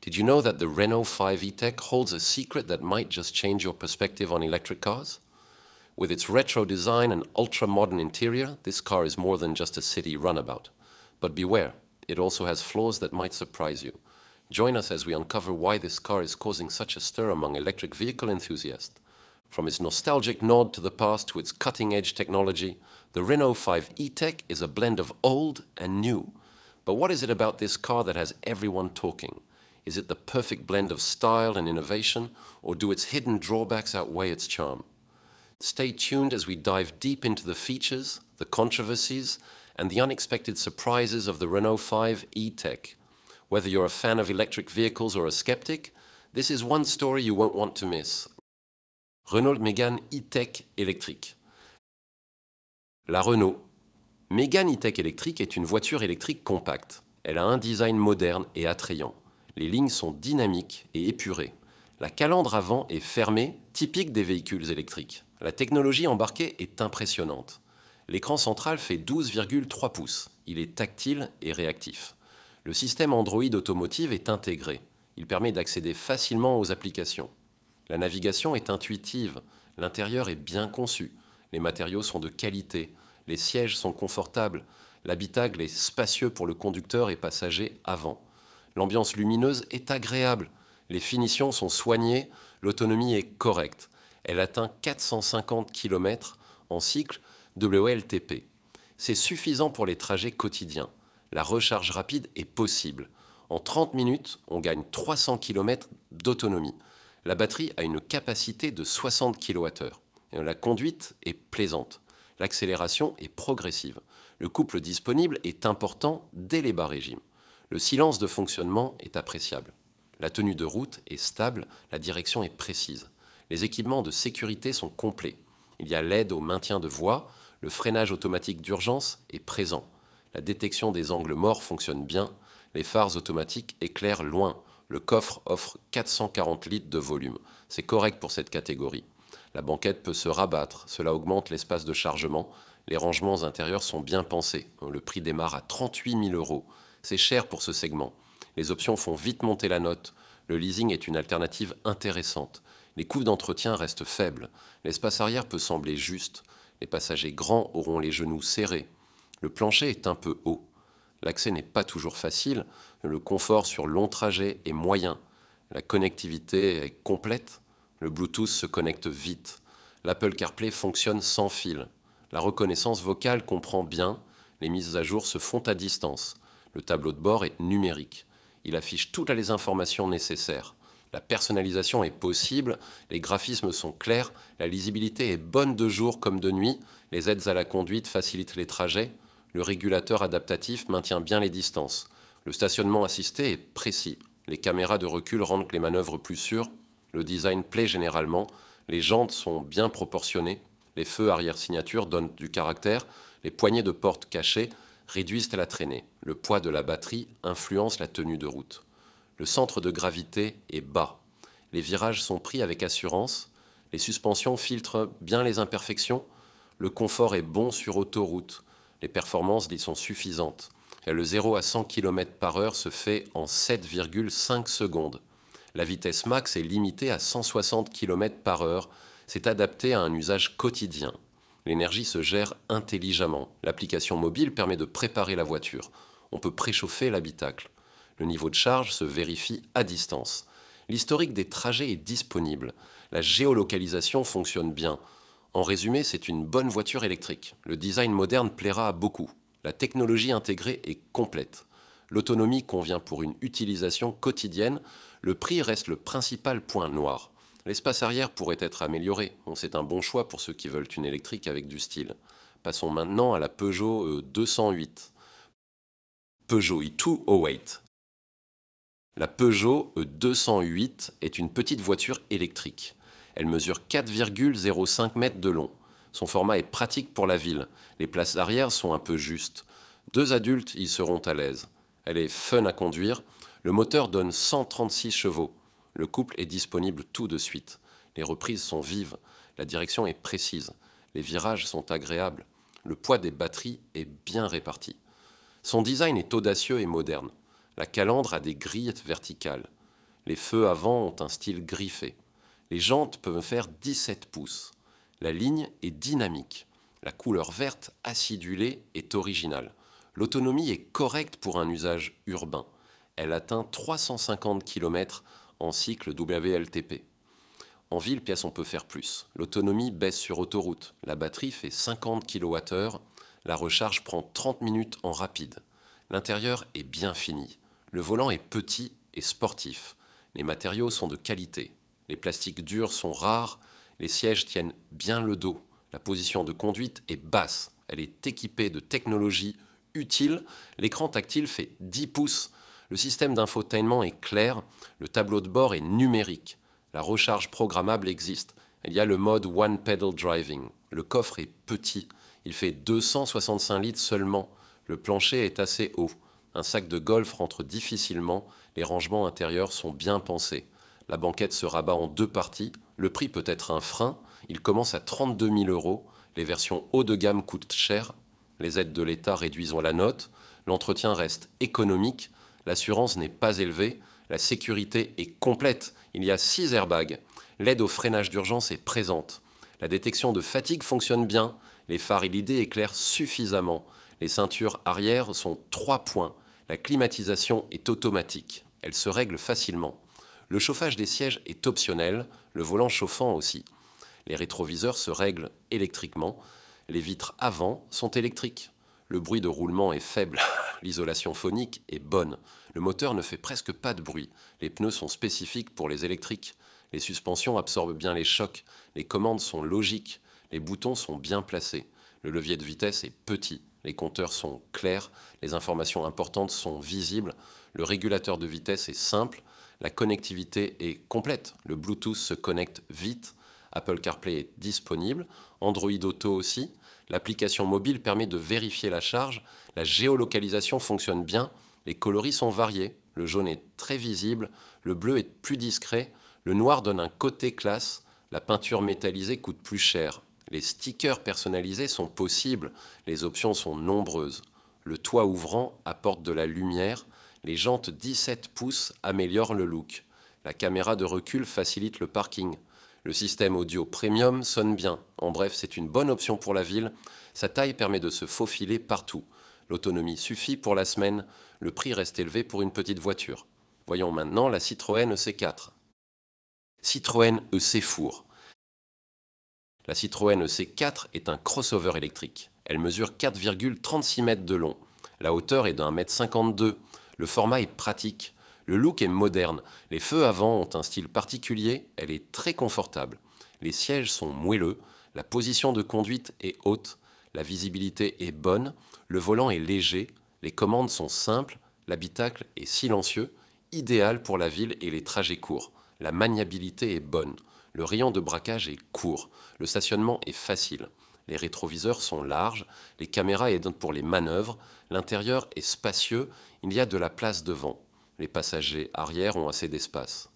Did you know that the Renault 5 E-Tech holds a secret that might just change your perspective on electric cars? With its retro design and ultra-modern interior, this car is more than just a city runabout. But beware, it also has flaws that might surprise you. Join us as we uncover why this car is causing such a stir among electric vehicle enthusiasts. From its nostalgic nod to the past to its cutting-edge technology, the Renault 5 E-Tech is a blend of old and new. But what is it about this car that has everyone talking? Is it the perfect blend of style and innovation, or do its hidden drawbacks outweigh its charm? Stay tuned as we dive deep into the features, the controversies, and the unexpected surprises of the Renault 5 E-Tech. Whether you're a fan of electric vehicles or a skeptic, this is one story you won't want to miss. Renault Mégane E-Tech électrique. La Renault Mégane E-Tech électrique est une voiture électrique compacte. Elle a un design moderne et attrayant. Les lignes sont dynamiques et épurées. La calandre avant est fermée, typique des véhicules électriques. La technologie embarquée est impressionnante. L'écran central fait 12,3 pouces. Il est tactile et réactif. Le système Android Automotive est intégré. Il permet d'accéder facilement aux applications. La navigation est intuitive. L'intérieur est bien conçu. Les matériaux sont de qualité. Les sièges sont confortables. L'habitacle est spacieux pour le conducteur et passager avant. L'ambiance lumineuse est agréable. Les finitions sont soignées. L'autonomie est correcte. Elle atteint 450 km en cycle WLTP. C'est suffisant pour les trajets quotidiens. La recharge rapide est possible. En 30 minutes, on gagne 300 km d'autonomie. La batterie a une capacité de 60 kWh. La conduite est plaisante. L'accélération est progressive. Le couple disponible est important dès les bas régimes. Le silence de fonctionnement est appréciable. La tenue de route est stable, la direction est précise. Les équipements de sécurité sont complets. Il y a l'aide au maintien de voie, le freinage automatique d'urgence est présent. La détection des angles morts fonctionne bien, les phares automatiques éclairent loin. Le coffre offre 440 litres de volume. C'est correct pour cette catégorie. La banquette peut se rabattre, cela augmente l'espace de chargement. Les rangements intérieurs sont bien pensés. Le prix démarre à 38 000 €. C'est cher pour ce segment. Les options font vite monter la note. Le leasing est une alternative intéressante. Les coûts d'entretien restent faibles. L'espace arrière peut sembler juste. Les passagers grands auront les genoux serrés. Le plancher est un peu haut. L'accès n'est pas toujours facile. Le confort sur long trajet est moyen. La connectivité est complète. Le Bluetooth se connecte vite. L'Apple CarPlay fonctionne sans fil. La reconnaissance vocale comprend bien. Les mises à jour se font à distance. Le tableau de bord est numérique. Il affiche toutes les informations nécessaires. La personnalisation est possible, les graphismes sont clairs, la lisibilité est bonne de jour comme de nuit, les aides à la conduite facilitent les trajets, le régulateur adaptatif maintient bien les distances. Le stationnement assisté est précis, les caméras de recul rendent les manœuvres plus sûres, le design plaît généralement, les jantes sont bien proportionnées, les feux arrière-signature donnent du caractère, les poignées de porte cachées réduisent la traînée. Le poids de la batterie influence la tenue de route. Le centre de gravité est bas. Les virages sont pris avec assurance. Les suspensions filtrent bien les imperfections. Le confort est bon sur autoroute. Les performances y sont suffisantes. Le 0 à 100 km/h se fait en 7,5 secondes. La vitesse max est limitée à 160 km/h. C'est adapté à un usage quotidien. L'énergie se gère intelligemment. L'application mobile permet de préparer la voiture. On peut préchauffer l'habitacle. Le niveau de charge se vérifie à distance. L'historique des trajets est disponible. La géolocalisation fonctionne bien. En résumé, c'est une bonne voiture électrique. Le design moderne plaira à beaucoup. La technologie intégrée est complète. L'autonomie convient pour une utilisation quotidienne. Le prix reste le principal point noir. L'espace arrière pourrait être amélioré. C'est un bon choix pour ceux qui veulent une électrique avec du style. Passons maintenant à la Peugeot 208. Peugeot e-208. La Peugeot E208 est une petite voiture électrique. Elle mesure 4,05 mètres de long. Son format est pratique pour la ville. Les places arrière sont un peu justes. 2 adultes y seront à l'aise. Elle est fun à conduire. Le moteur donne 136 chevaux. Le couple est disponible tout de suite. Les reprises sont vives. La direction est précise. Les virages sont agréables. Le poids des batteries est bien réparti. Son design est audacieux et moderne. La calandre a des grilles verticales. Les feux avant ont un style griffé. Les jantes peuvent faire 17 pouces. La ligne est dynamique. La couleur verte acidulée est originale. L'autonomie est correcte pour un usage urbain. Elle atteint 350 km en cycle WLTP. En ville, on peut faire plus. L'autonomie baisse sur autoroute. La batterie fait 50 kWh. La recharge prend 30 minutes en rapide. L'intérieur est bien fini. Le volant est petit et sportif. Les matériaux sont de qualité. Les plastiques durs sont rares. Les sièges tiennent bien le dos. La position de conduite est basse. Elle est équipée de technologies utiles. L'écran tactile fait 10 pouces. Le système d'infotainment est clair. Le tableau de bord est numérique. La recharge programmable existe. Il y a le mode One Pedal Driving. Le coffre est petit. Il fait 265 litres seulement. Le plancher est assez haut. Un sac de golf rentre difficilement. Les rangements intérieurs sont bien pensés. La banquette se rabat en 2 parties. Le prix peut être un frein. Il commence à 32 000 €. Les versions haut de gamme coûtent cher. Les aides de l'État réduisent la note. L'entretien reste économique. L'assurance n'est pas élevée. La sécurité est complète. Il y a 6 airbags. L'aide au freinage d'urgence est présente. La détection de fatigue fonctionne bien. Les phares LED éclairent suffisamment. Les ceintures arrière sont 3 points. La climatisation est automatique. Elle se règle facilement. Le chauffage des sièges est optionnel, le volant chauffant aussi. Les rétroviseurs se règlent électriquement. Les vitres avant sont électriques. Le bruit de roulement est faible. L'isolation phonique est bonne. Le moteur ne fait presque pas de bruit. Les pneus sont spécifiques pour les électriques. Les suspensions absorbent bien les chocs. Les commandes sont logiques. Les boutons sont bien placés. Le levier de vitesse est petit. Les compteurs sont clairs. Les informations importantes sont visibles. Le régulateur de vitesse est simple. La connectivité est complète. Le Bluetooth se connecte vite. Apple CarPlay est disponible. Android Auto aussi. L'application mobile permet de vérifier la charge. La géolocalisation fonctionne bien. Les coloris sont variés. Le jaune est très visible. Le bleu est plus discret. Le noir donne un côté classe. La peinture métallisée coûte plus cher. Les stickers personnalisés sont possibles. Les options sont nombreuses. Le toit ouvrant apporte de la lumière. Les jantes 17 pouces améliorent le look. La caméra de recul facilite le parking. Le système audio premium sonne bien. En bref, c'est une bonne option pour la ville. Sa taille permet de se faufiler partout. L'autonomie suffit pour la semaine. Le prix reste élevé pour une petite voiture. Voyons maintenant la Citroën EC4. Citroën EC Four. La Citroën EC4 est un crossover électrique. Elle mesure 4,36 mètres de long. La hauteur est d'1,52 m. Le format est pratique. Le look est moderne. Les feux avant ont un style particulier. Elle est très confortable. Les sièges sont moelleux. La position de conduite est haute. La visibilité est bonne. Le volant est léger. Les commandes sont simples. L'habitacle est silencieux. Idéal pour la ville et les trajets courts. La maniabilité est bonne. Le rayon de braquage est court. Le stationnement est facile. Les rétroviseurs sont larges. Les caméras aident pour les manœuvres. L'intérieur est spacieux. Il y a de la place devant. Les passagers arrière ont assez d'espace.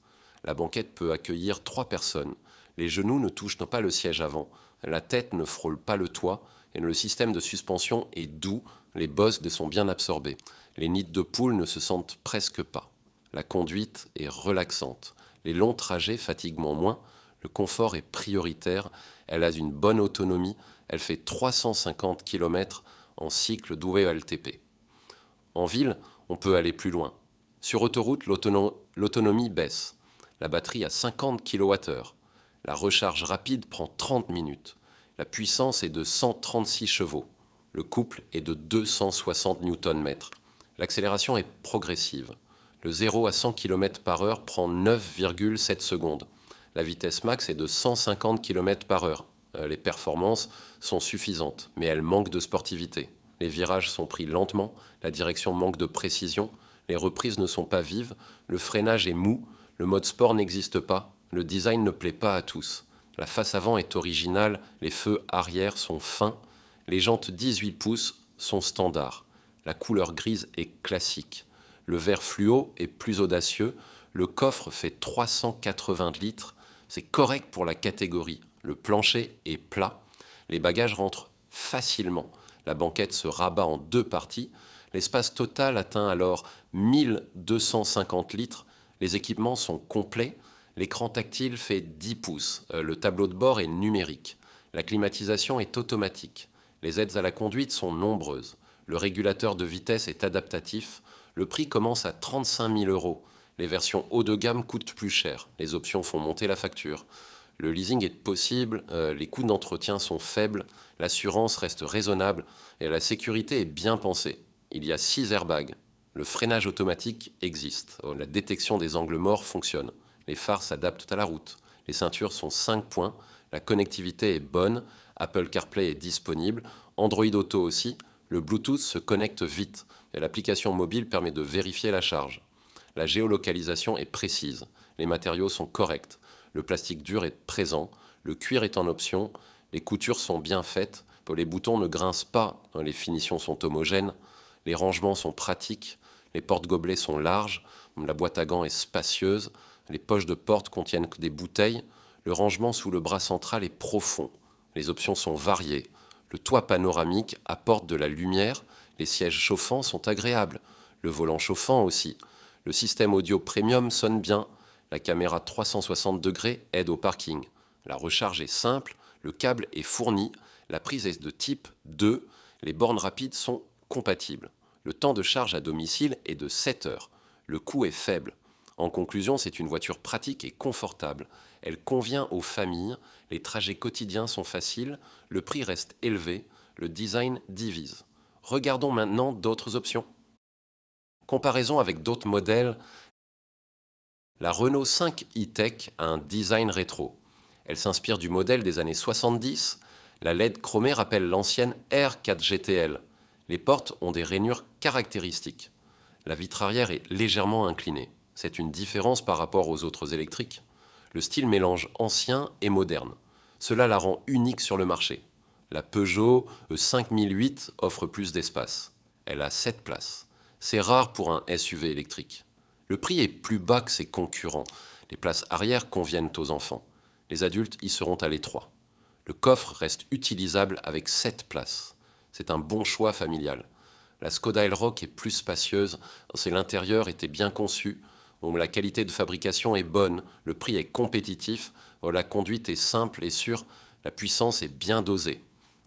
La banquette peut accueillir 3 personnes. Les genoux ne touchent pas le siège avant. La tête ne frôle pas le toit. Et le système de suspension est doux. Les bosses sont bien absorbées. Les nids de poules ne se sentent presque pas. La conduite est relaxante. Les longs trajets fatiguent moins. Le confort est prioritaire. Elle a une bonne autonomie. Elle fait 350 km en cycle WLTP. En ville, on peut aller plus loin. Sur autoroute, l'autonomie baisse. La batterie a 50 kWh. La recharge rapide prend 30 minutes. La puissance est de 136 chevaux. Le couple est de 260 Nm. L'accélération est progressive. Le 0 à 100 km/h prend 9,7 secondes. La vitesse max est de 150 km/h. Les performances sont suffisantes, mais elles manquent de sportivité. Les virages sont pris lentement, la direction manque de précision, les reprises ne sont pas vives, le freinage est mou, le mode sport n'existe pas, le design ne plaît pas à tous. La face avant est originale, les feux arrière sont fins, les jantes 18 pouces sont standards. La couleur grise est classique. Le vert fluo est plus audacieux, le coffre fait 380 litres, c'est correct pour la catégorie. Le plancher est plat, les bagages rentrent facilement. La banquette se rabat en 2 parties. L'espace total atteint alors 1250 litres. Les équipements sont complets. L'écran tactile fait 10 pouces. Le tableau de bord est numérique. La climatisation est automatique. Les aides à la conduite sont nombreuses. Le régulateur de vitesse est adaptatif. Le prix commence à 35 000 euros. Les versions haut de gamme coûtent plus cher. Les options font monter la facture. Le leasing est possible, les coûts d'entretien sont faibles, l'assurance reste raisonnable et la sécurité est bien pensée. Il y a 6 airbags. Le freinage automatique existe. La détection des angles morts fonctionne. Les phares s'adaptent à la route. Les ceintures sont 5 points. La connectivité est bonne. Apple CarPlay est disponible. Android Auto aussi. Le Bluetooth se connecte vite. Et l'application mobile permet de vérifier la charge. La géolocalisation est précise. Les matériaux sont corrects. Le plastique dur est présent. Le cuir est en option. Les coutures sont bien faites. Les boutons ne grincent pas. Les finitions sont homogènes. Les rangements sont pratiques. Les porte-gobelets sont larges. La boîte à gants est spacieuse. Les poches de porte contiennent des bouteilles. Le rangement sous le bras central est profond. Les options sont variées. Le toit panoramique apporte de la lumière. Les sièges chauffants sont agréables. Le volant chauffant aussi. Le système audio premium sonne bien. La caméra 360 degrés aide au parking. La recharge est simple. Le câble est fourni. La prise est de type 2. Les bornes rapides sont compatibles. Le temps de charge à domicile est de 7 heures. Le coût est faible. En conclusion, c'est une voiture pratique et confortable. Elle convient aux familles, les trajets quotidiens sont faciles, le prix reste élevé, le design divise. Regardons maintenant d'autres options. Comparaison avec d'autres modèles, la Renault 5 e-Tech a un design rétro. Elle s'inspire du modèle des années 70. La LED chromée rappelle l'ancienne R4 GTL. Les portes ont des rainures caractéristiques. La vitre arrière est légèrement inclinée. C'est une différence par rapport aux autres électriques. Le style mélange ancien et moderne. Cela la rend unique sur le marché. La Peugeot E5008 offre plus d'espace. Elle a 7 places. C'est rare pour un SUV électrique. Le prix est plus bas que ses concurrents. Les places arrière conviennent aux enfants. Les adultes y seront à l'étroit. Le coffre reste utilisable avec 7 places. C'est un bon choix familial. La Skoda Elroq est plus spacieuse. L'intérieur était bien conçu. La qualité de fabrication est bonne. Le prix est compétitif. La conduite est simple et sûre. La puissance est bien dosée.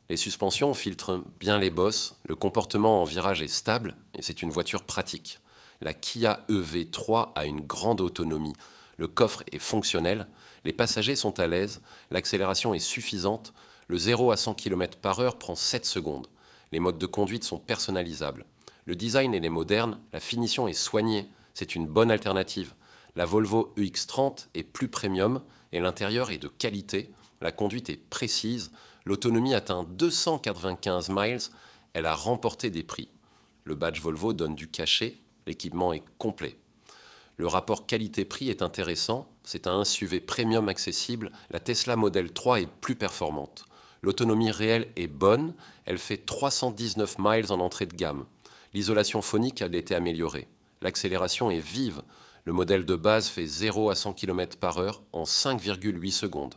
Les suspensions filtrent bien les bosses. Le comportement en virage est stable et c'est une voiture pratique. La Kia EV3 a une grande autonomie. Le coffre est fonctionnel. Les passagers sont à l'aise. L'accélération est suffisante. Le 0 à 100 km/h prend 7 secondes. Les modes de conduite sont personnalisables. Le design est moderne. La finition est soignée. C'est une bonne alternative. La Volvo EX30 est plus premium et l'intérieur est de qualité. La conduite est précise. L'autonomie atteint 295 miles. Elle a remporté des prix. Le badge Volvo donne du cachet. L'équipement est complet. Le rapport qualité-prix est intéressant. C'est un SUV premium accessible. La Tesla Model 3 est plus performante. L'autonomie réelle est bonne. Elle fait 319 miles en entrée de gamme. L'isolation phonique a été améliorée. L'accélération est vive. Le modèle de base fait 0 à 100 km/h en 5,8 secondes.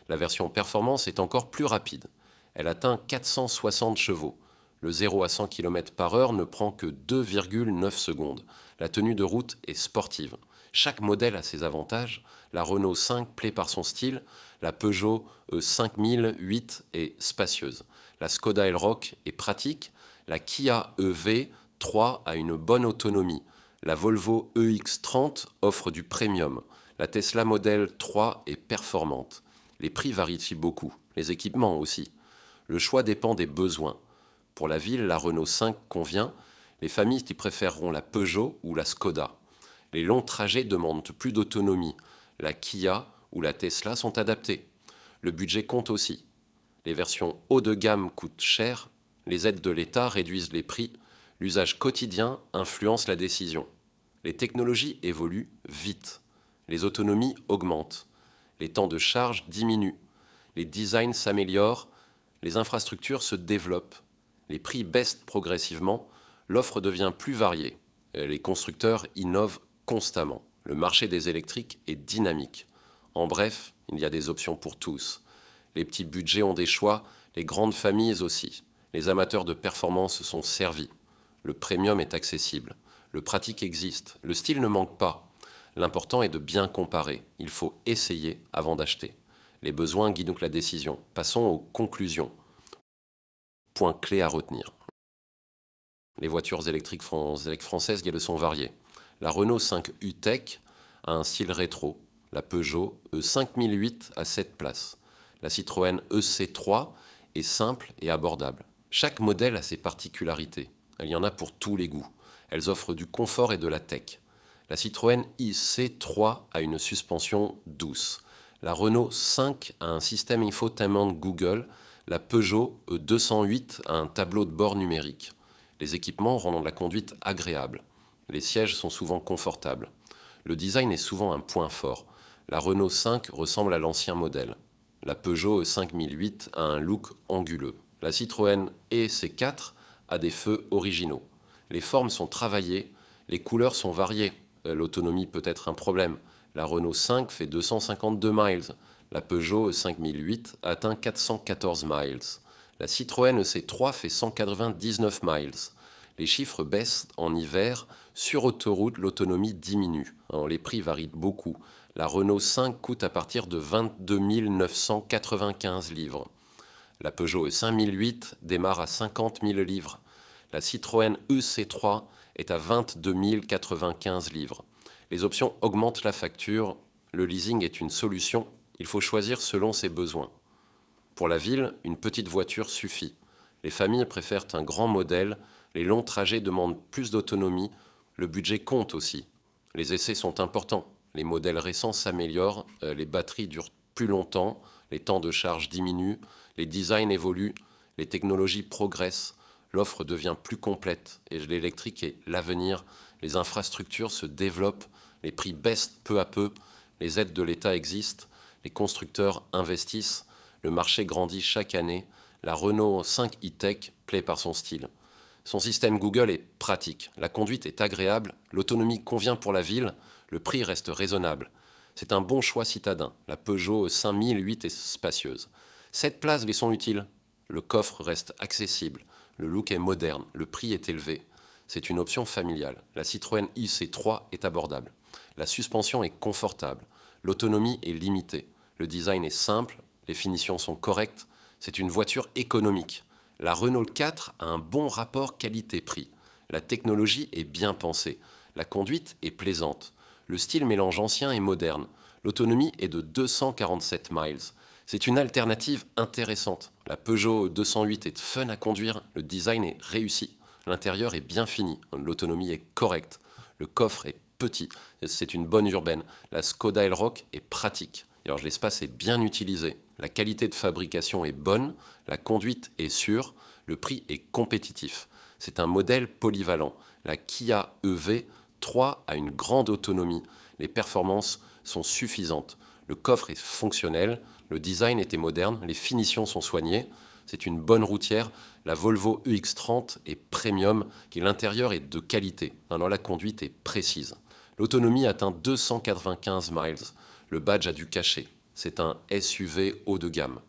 La version performance est encore plus rapide. Elle atteint 460 chevaux. Le 0 à 100 km/h ne prend que 2,9 secondes. La tenue de route est sportive. Chaque modèle a ses avantages. La Renault 5 plaît par son style. La Peugeot 5008 est spacieuse. La Skoda Elroq est pratique. La Kia EV3 a une bonne autonomie. La Volvo EX30 offre du premium. La Tesla Model 3 est performante. Les prix varient beaucoup. Les équipements aussi. Le choix dépend des besoins. Pour la ville, la Renault 5 convient. Les familles qui préféreront la Peugeot ou la Skoda. Les longs trajets demandent plus d'autonomie. La Kia ou la Tesla sont adaptés. Le budget compte aussi. Les versions haut de gamme coûtent cher. Les aides de l'État réduisent les prix. L'usage quotidien influence la décision. Les technologies évoluent vite. Les autonomies augmentent. Les temps de charge diminuent. Les designs s'améliorent. Les infrastructures se développent. Les prix baissent progressivement. L'offre devient plus variée. Les constructeurs innovent constamment. Le marché des électriques est dynamique. En bref, il y a des options pour tous. Les petits budgets ont des choix, les grandes familles aussi. Les amateurs de performance sont servis. Le premium est accessible. Le pratique existe. Le style ne manque pas. L'important est de bien comparer. Il faut essayer avant d'acheter. Les besoins guident donc la décision. Passons aux conclusions. Point clé à retenir. Les voitures électriques françaises, elles sont variées. La Renault 5 E-Tech a un style rétro. La Peugeot E5008 a 7 places. La Citroën EC3 est simple et abordable. Chaque modèle a ses particularités. Il y en a pour tous les goûts. Elles offrent du confort et de la tech. La Citroën IC3 a une suspension douce. La Renault 5 a un système infotainment Google. La Peugeot E208 a un tableau de bord numérique. Les équipements rendent la conduite agréable. Les sièges sont souvent confortables. Le design est souvent un point fort. La Renault 5 ressemble à l'ancien modèle. La Peugeot E5008 a un look anguleux. La Citroën EC4 a des feux originaux. Les formes sont travaillées, les couleurs sont variées. L'autonomie peut être un problème. La Renault 5 fait 252 miles. La Peugeot E5008 atteint 414 miles. La Citroën EC3 fait 199 miles. Les chiffres baissent en hiver. Sur autoroute, l'autonomie diminue. Alors, les prix varient beaucoup. La Renault 5 coûte à partir de 22 995 livres. La Peugeot E5008 démarre à 50 000 livres. La Citroën EC3 est à 22 095 livres. Les options augmentent la facture. Le leasing est une solution. Il faut choisir selon ses besoins. Pour la ville, une petite voiture suffit. Les familles préfèrent un grand modèle. Les longs trajets demandent plus d'autonomie. Le budget compte aussi. Les essais sont importants. Les modèles récents s'améliorent. Les batteries durent plus longtemps. Les temps de charge diminuent. Les designs évoluent. Les technologies progressent. L'offre devient plus complète et l'électrique est l'avenir. Les infrastructures se développent. Les prix baissent peu à peu. Les aides de l'État existent. Les constructeurs investissent. Le marché grandit chaque année. La Renault 5 E-Tech plaît par son style. Son système Google est pratique. La conduite est agréable. L'autonomie convient pour la ville. Le prix reste raisonnable. C'est un bon choix citadin. La Peugeot 5008 est spacieuse. 7 places lui sont utiles. Le coffre reste accessible. Le look est moderne. Le prix est élevé. C'est une option familiale. La Citroën IC3 est abordable. La suspension est confortable. L'autonomie est limitée. Le design est simple. Les finitions sont correctes. C'est une voiture économique. La Renault 4 a un bon rapport qualité-prix. La technologie est bien pensée. La conduite est plaisante. Le style mélange ancien et moderne. L'autonomie est de 247 miles. C'est une alternative intéressante. La Peugeot 208 est fun à conduire. Le design est réussi. L'intérieur est bien fini. L'autonomie est correcte. Le coffre est petit. C'est une bonne urbaine. La Skoda Elroq est pratique. Alors l'espace est bien utilisé. La qualité de fabrication est bonne. La conduite est sûre. Le prix est compétitif. C'est un modèle polyvalent. La Kia EV3 a une grande autonomie. Les performances sont suffisantes. Le coffre est fonctionnel. Le design était moderne. Les finitions sont soignées. C'est une bonne routière. La Volvo EX30 est premium. L'intérieur est de qualité. Alors la conduite est précise. L'autonomie atteint 295 miles. Le badge a du cachet. C'est un SUV haut de gamme.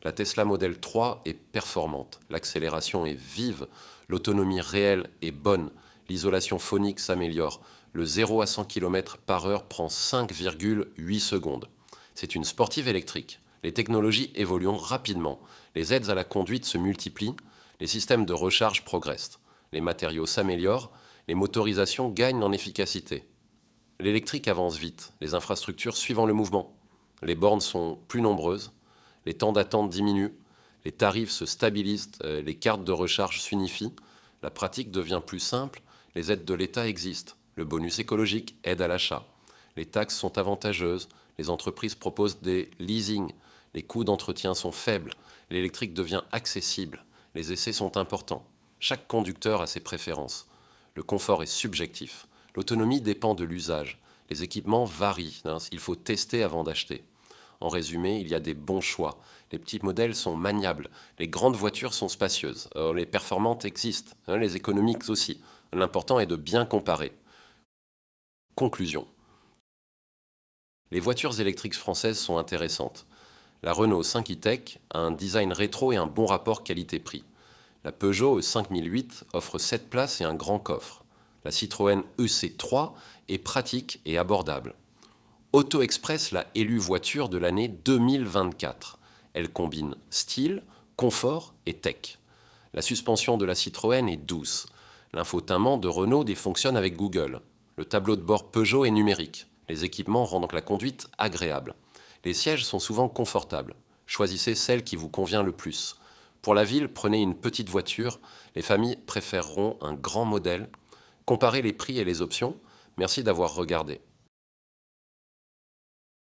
La Tesla Model 3 est performante. L'accélération est vive. L'autonomie réelle est bonne. L'isolation phonique s'améliore. Le 0 à 100 km/h prend 5,8 secondes. C'est une sportive électrique. Les technologies évoluent rapidement. Les aides à la conduite se multiplient. Les systèmes de recharge progressent. Les matériaux s'améliorent. Les motorisations gagnent en efficacité. L'électrique avance vite. Les infrastructures suivant le mouvement. Les bornes sont plus nombreuses. Les temps d'attente diminuent. Les tarifs se stabilisent. Les cartes de recharge s'unifient. La pratique devient plus simple. Les aides de l'État existent. Le bonus écologique aide à l'achat. Les taxes sont avantageuses. Les entreprises proposent des leasings. Les coûts d'entretien sont faibles. L'électrique devient accessible. Les essais sont importants. Chaque conducteur a ses préférences. Le confort est subjectif. L'autonomie dépend de l'usage. Les équipements varient. Il faut tester avant d'acheter. En résumé, il y a des bons choix. Les petits modèles sont maniables. Les grandes voitures sont spacieuses. Les performantes existent. Les économiques aussi. L'important est de bien comparer. Conclusion. Les voitures électriques françaises sont intéressantes. La Renault 5 E-Tech a un design rétro et un bon rapport qualité-prix. La Peugeot 5008 offre 7 places et un grand coffre. La Citroën EC3 est pratique et abordable. Auto Express l'a élue voiture de l'année 2024. Elle combine style, confort et tech. La suspension de la Citroën est douce. L'infotainment de Renault fonctionne avec Google. Le tableau de bord Peugeot est numérique. Les équipements rendent donc la conduite agréable. Les sièges sont souvent confortables. Choisissez celle qui vous convient le plus. Pour la ville, prenez une petite voiture. Les familles préféreront un grand modèle. Comparez les prix et les options. Merci d'avoir regardé.